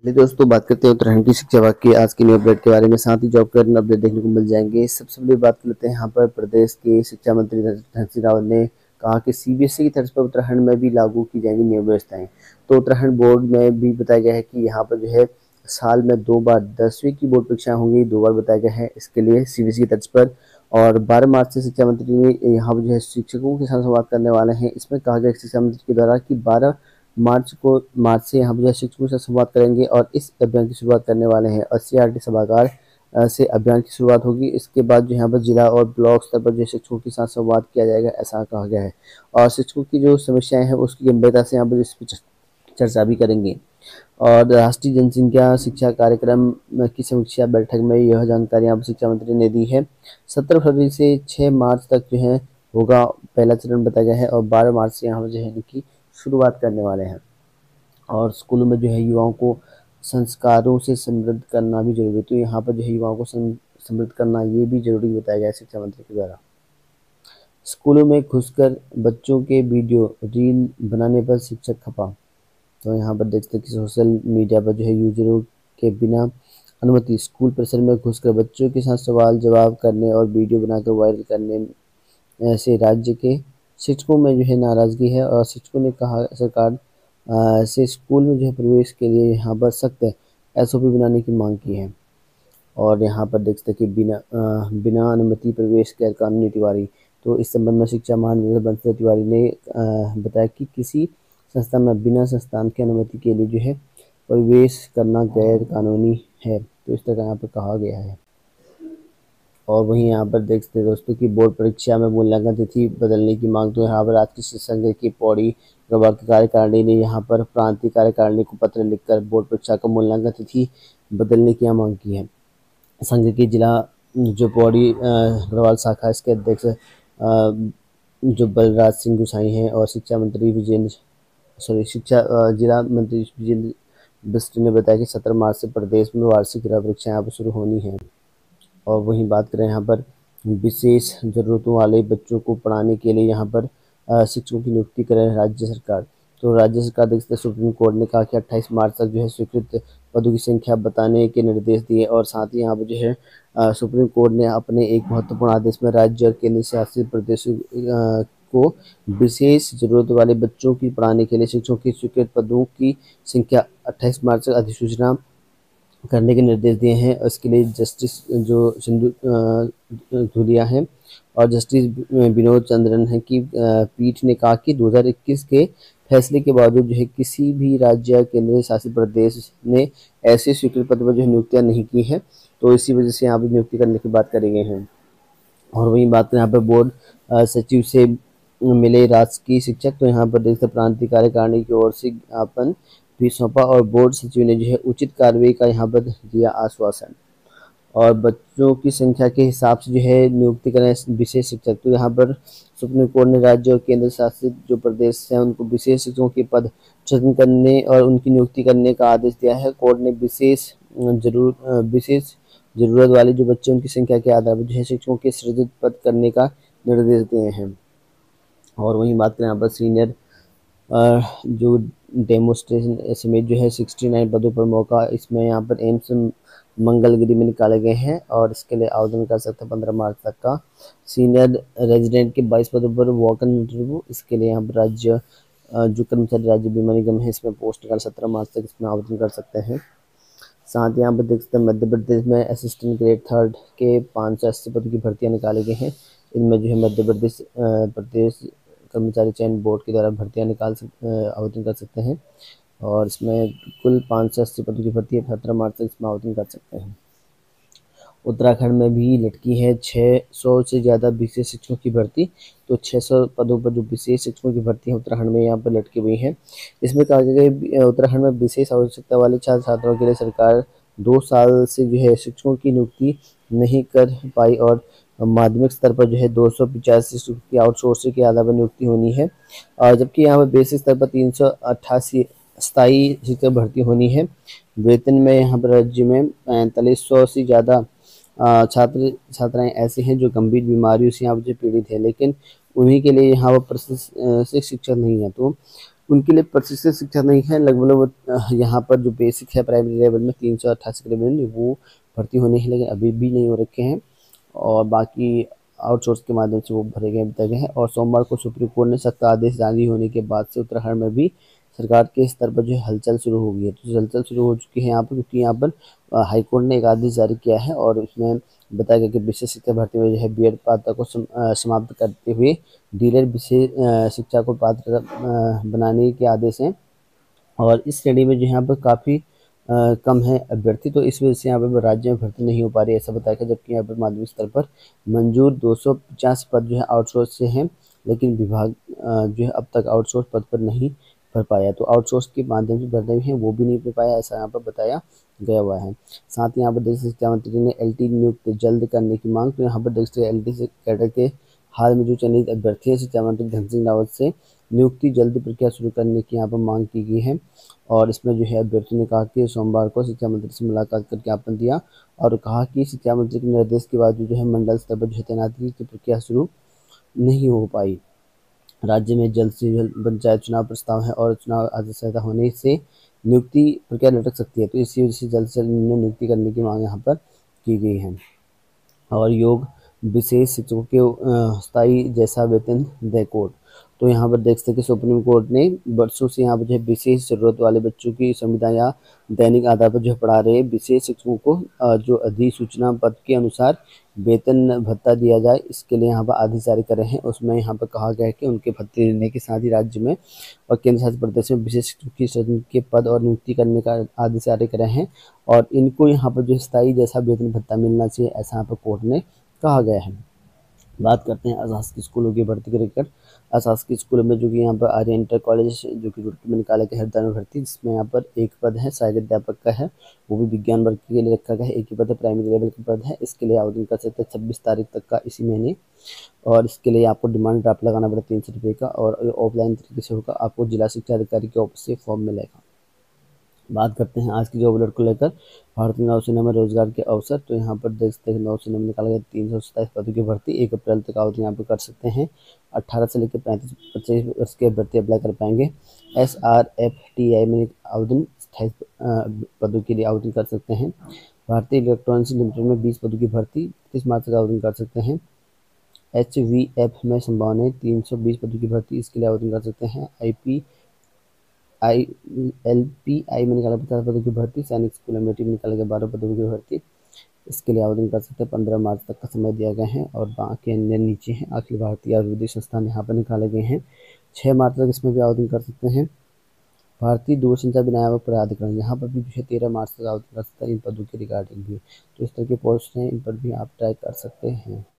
चलिए दोस्तों, बात करते हैं उत्तराखंड की शिक्षा विभाग की आज की न्यू अपडेट के बारे में। साथ ही जॉब कैलेंडर अपडेट देखने को मिल जाएंगे। सबसे पहले बात कर लेते हैं यहाँ पर प्रदेश के शिक्षा मंत्री धन सिंह रावत ने कहा कि सीबीएसई की तर्ज पर उत्तराखंड में भी लागू की जाएंगी नई व्यवस्थाएं। तो उत्तराखंड बोर्ड में भी बताया गया है कि यहाँ पर जो है साल में 2 बार 10वीं की बोर्ड परीक्षाएं होंगी, 2 बार बताया गया है इसके लिए सीबीएसई की तर्ज पर। और 12 मार्च से शिक्षा मंत्री ने यहाँ पर जो है शिक्षकों के साथ संवाद करने वाले हैं। इसमें कहा गया शिक्षा मंत्री के द्वारा कि 12 मार्च से यहाँ पर शिक्षकों से संवाद करेंगे और इस अभियान की शुरुआत करने वाले हैं। और सीआरटी सभागार से अभियान की शुरुआत होगी। इसके बाद जो यहाँ पर जिला और ब्लॉक स्तर पर जो शिक्षकों के साथ संवाद किया जाएगा, ऐसा कहा गया है। और शिक्षकों की जो समस्याएं हैं उसकी गंभीरता से यहाँ पर इस पर चर्चा भी करेंगे। और राष्ट्रीय जनसंख्या शिक्षा कार्यक्रम की समीक्षा बैठक में यह जानकारी यहाँ पर शिक्षा मंत्री ने दी है। 17 फरवरी से 6 मार्च तक जो है होगा पहला चरण बताया गया है और 12 मार्च से यहाँ पर जो है इनकी शुरुआत करने वाले हैं। और स्कूलों में जो है युवाओं को संस्कारों से समृद्ध करना भी जरूरी है। तो यहाँ पर जो है युवाओं को समृद्ध करना ये भी जरूरी बताया गया है शिक्षा मंत्री के द्वारा। स्कूलों में घुसकर बच्चों के वीडियो रील बनाने पर शिक्षक खफा। तो यहाँ पर देख सकते हैं कि सोशल मीडिया पर जो है यूजरों के बिना अनुमति स्कूल परिसर में घुसकर बच्चों के साथ सवाल जवाब करने और वीडियो बनाकर वायरल करने से राज्य के शिक्षकों में जो है नाराजगी है। और शिक्षकों ने कहा सरकार से स्कूल में जो है प्रवेश के लिए यहाँ पर सख्त एसओपी बनाने की मांग की है। और यहाँ पर देख सकते कि बिना अनुमति प्रवेश गैर कानूनी तिवारी। तो इस संबंध में शिक्षा महानिदेशक बंसल तिवारी ने बताया कि किसी संस्था में बिना संस्थान की अनुमति के लिए जो है प्रवेश करना गैर कानूनी है। तो इस तरह यहाँ पर कहा गया है। और वहीं यहाँ पर देख सकते हैं दोस्तों कि बोर्ड परीक्षा में मूल्यांकन तिथि बदलने की मांग। तो यहाँ पर आज की संघ की पौड़ी प्रभाग की कार्यकारिणी ने यहाँ पर प्रांतीय कार्यकारिणी को पत्र लिखकर बोर्ड परीक्षा का मूल्यांकन तिथि बदलने की मांग की है। संघ की जिला जो पौड़ी गढ़वाल शाखा इसके अध्यक्ष जो बलराज सिंह गुसाई हैं और शिक्षा मंत्री जिला मंत्री विजेंद्र बिष्ट ने बताया कि 17 मार्च से प्रदेश में वार्षिक गृह परीक्षा यहाँ पर शुरू होनी है। और वहीं बात करें यहाँ पर विशेष ज़रूरतों वाले बच्चों को पढ़ाने के लिए यहाँ पर शिक्षकों की नियुक्ति करे राज्य सरकार। तो राज्य सरकार देखते सुप्रीम कोर्ट ने कहा कि 28 मार्च तक जो है स्वीकृत पदों की संख्या बताने के निर्देश दिए। और साथ ही यहाँ पर जो है सुप्रीम कोर्ट ने अपने एक महत्वपूर्ण आदेश में राज्य और केंद्र शासित प्रदेशों को विशेष जरूरत वाले बच्चों की पढ़ाने के लिए शिक्षकों की स्वीकृत पदों की संख्या 28 मार्च तक अधिसूचना करने के निर्देश दिए हैं। इसके लिए जस्टिस जो सिंधु धुलिया हैं और जस्टिस विनोद चंद्रन है की पीठ ने कहा कि 2021 के फैसले के बावजूद जो है किसी भी राज्य या केंद्र शासित प्रदेश ने ऐसे स्वीकृत पद पर जो है नियुक्तियां नहीं की हैं। तो इसी वजह से यहाँ पर नियुक्ति करने की बात करी गई है। और वहीं बात करें यहाँ पर बोर्ड सचिव से मिले राजकीय शिक्षक। तो यहाँ पर देखते प्रांतीय कार्यकारिणी की ओर से ज्ञापन भी सौंपा और बोर्ड सचिव ने जो है उचित कार्रवाई का यहाँ पर दिया आश्वासन। और बच्चों की संख्या के हिसाब से जो है नियुक्ति करें विशेष शिक्षक। तो यहाँ पर सुप्रीम कोर्ट ने राज्य और केंद्र शासित जो प्रदेश हैं उनको विशेष शिक्षकों के पद सृजन करने और उनकी नियुक्ति करने का आदेश दिया है। कोर्ट ने विशेष जरूरत वाले जो बच्चे उनकी संख्या के आधार पर जो है शिक्षकों के सृजित पद करने का निर्देश दिए हैं। और वहीं बात करें यहाँ पर सीनियर जो डेमोस्ट्रेशन समेत जो है 69 पदों पर मौका इसमें यहाँ पर एम्स मंगलगिरी में निकाले गए हैं। और इसके लिए आवेदन कर सकते हैं 15 मार्च तक का। सीनियर रेजिडेंट के 22 पदों पर वॉक इन इंटरव्यू। इसके लिए यहाँ पर राज्य जो कर्मचारी राज्य बीमा निगम है इसमें पोस्ट निकाल 17 मार्च तक इसमें आवेदन कर सकते हैं। साथ ही यहाँ पर देख सकते हैं मध्य प्रदेश में असिस्टेंट ग्रेड 3 के 580 पदों की भर्तियाँ निकाली गई हैं। इनमें जो है मध्य प्रदेश कर्मचारी चयन बोर्ड के द्वारा भर्तियां आवेदन कर सकते हैं। और इसमें कुल 580 पदों की भर्ती है। 17 मार्च तक इसमें आवेदन कर सकते हैं। उत्तराखंड में भी लटकी है 600 से ज़्यादा विशेष शिक्षकों की भर्ती। तो 600 पदों पर जो विशेष शिक्षकों की भर्ती है उत्तराखंड में यहाँ पर लटकी हुई है। इसमें कहा गया कि उत्तराखंड में विशेष आवश्यकता वाले छात्र छात्राओं के लिए सरकार 2 साल से जो है शिक्षकों की नियुक्ति नहीं कर पाई और माध्यमिक स्तर पर जो है 285 शिक्षकों की आउटसोर्सिंग के आधार पर नियुक्ति होनी है। और जबकि यहाँ पर बेसिक स्तर पर 388 स्थायी शिक्षक भर्ती होनी है। वेतन में यहाँ पर राज्य में 4500 से ज़्यादा छात्र छात्राएं ऐसे हैं जो गंभीर बीमारियों से यहाँ पर पीड़ित है, लेकिन उन्हीं के लिए यहाँ पर प्रशिक्षित शिक्षक नहीं है। तो उनके लिए प्रशिक्षण शिक्षा नहीं है। लगभग यहाँ पर जो बेसिक है प्राइमरी लेवल में 388 करीब वो भर्ती होने ही लगे, अभी भी नहीं हो रखे हैं, और बाकी आउटसोर्स के माध्यम से वो भरे गए बताए गए हैं। और सोमवार को सुप्रीम कोर्ट ने सख्त आदेश जारी होने के बाद से उत्तराखंड में भी सरकार के स्तर पर जो है हलचल शुरू हो गई है। तो हलचल शुरू हो चुकी है यहाँ पर, क्योंकि यहाँ पर हाईकोर्ट ने एक आदेश जारी किया है और उसमें बताया गया कि विशेष शिक्षा भर्ती में जो है बीएड पात्रता को समाप्त करते हुए डीलर विशेष शिक्षा को पात्र बनाने के आदेश हैं। और इस श्रेणी में जो यहाँ पर काफ़ी कम है अभ्यर्थी, तो इस वजह से यहाँ पर राज्य में भर्ती नहीं हो पा रही है, ऐसा बताया गया। जबकि यहाँ पर माध्यमिक स्तर पर मंजूर 250 पद जो है आउटसोर्स से हैं, लेकिन विभाग जो है अब तक आउटसोर्स पद पर नहीं भर पाया। तो आउटसोर्स के माध्यम से भरने हैं वो भी नहीं भर पाया, ऐसा यहाँ पर बताया गया हुआ है। साथ ही यहाँ पर देश शिक्षा मंत्री ने एलटी नियुक्त जल्द करने की मांग। तो यहाँ पर देख सकते एलटी से कैडर के हाल में जो चयनित अभ्यर्थी है, शिक्षा मंत्री धन सिंह रावत से नियुक्ति जल्द प्रक्रिया शुरू करने की यहाँ पर मांग की गई है। और इसमें जो है अभ्यर्थी ने कहा कि सोमवार को शिक्षा मंत्री से मुलाकात कर ज्ञापन दिया और कहा कि शिक्षा मंत्री के निर्देश के बाद जो है मंडल स्तर पर जो है तैनाती की प्रक्रिया शुरू नहीं हो पाई। राज्य में जल्द से जल्द पंचायत चुनाव प्रस्ताव है और चुनाव आचार संहिता होने से नियुक्ति प्रक्रिया लटक सकती है। तो इसी वजह से जल्द से जल्द नियुक्ति करने की मांग यहाँ पर की गई है। और योग विशेष शिक्षकों के स्थायी जैसा वेतन दे कोर्ट। तो यहाँ पर देख सकते हैं कि सुप्रीम कोर्ट ने वर्षों से यहाँ पर जो है विशेष जरूरत वाले बच्चों की संविदा या दैनिक आधार पर जो है पढ़ा रहे विशेष शिक्षकों को जो अधिसूचना पद के अनुसार वेतन भत्ता दिया जाए, इसके लिए यहाँ पर आदेश जारी कर रहे हैं। उसमें यहाँ पर कहा गया है कि उनके भत्ते देने के साथ ही राज्य में और केंद्र शासित प्रदेश में विशेष शिक्षकों की श्रेणी के पद और नियुक्ति करने का आदेश जारी कर रहे हैं और इनको यहाँ पर जो स्थायी जैसा वेतन भत्ता मिलना चाहिए, ऐसा यहाँ पर कोर्ट ने कहा गया है। बात करते हैं अशासकीय स्कूलों की भर्ती को लेकर। अशासकीय स्कूलों में जो कि यहाँ पर आर्य इंटर कॉलेज जो कि रुड़की में निकाला गया हरिद्वार में भर्ती, जिसमें यहाँ पर एक पद है सहायक अध्यापक का है, वो भी विज्ञान वर्ग के लिए रखा गया है। एक ही पद है प्राइमरी लेवल का पद है, इसके लिए आवेदन कर सकते हैं 26 तारीख तक का इसी महीने। और इसके लिए आपको डिमांड ड्राफ्ट लगाना पड़ेगा 300 रुपये का और ऑफलाइन तरीके से होगा। आपको जिला शिक्षा अधिकारी के ऑफिस से फॉर्म मिलेगा। बात करते हैं आज की जॉब अलर्ट को लेकर। भारतीय नौसेना में रोजगार के अवसर। तो यहाँ पर देख सकते हैं नौसेना में निकाला गया 327 पदों की भर्ती 1 अप्रैल तक आवेदन यहाँ पर कर सकते हैं। 18 से लेकर 35 वर्ष के अभ्यर्थी अप्लाई कर पाएंगे। SRFTI में आवेदन 28 पदों के लिए आवेदन कर सकते हैं। भारतीय इलेक्ट्रॉनिक्स लिमिटेड में 20 पदों की भर्ती 30 मार्च तक आवेदन कर सकते हैं। HVF में संभावना है 320 पदों की भर्ती, इसके लिए आवेदन कर सकते हैं। LPI में निकाला 50 पदों की भर्ती। सैनिक स्कूल अमेठी में निकाला गया 12 पदों की भर्ती, इसके लिए आवेदन कर सकते हैं। 15 मार्च तक का समय दिया गया है और बाकी अन्य नीचे हैं। अखिल भारतीय आयुर्वेदिक संस्थान यहाँ पर निकाले गए हैं, 6 मार्च तक इसमें भी आवेदन कर सकते हैं। भारतीय दूरसंचार विनियामक प्राधिकरण, यहाँ पर भी 13 मार्च तक आवेदन कर सकते हैं इन पदों के रिगार्डिंग भी। तो इस तरह के पोस्ट हैं, इन पर भी आप ट्राई कर सकते हैं।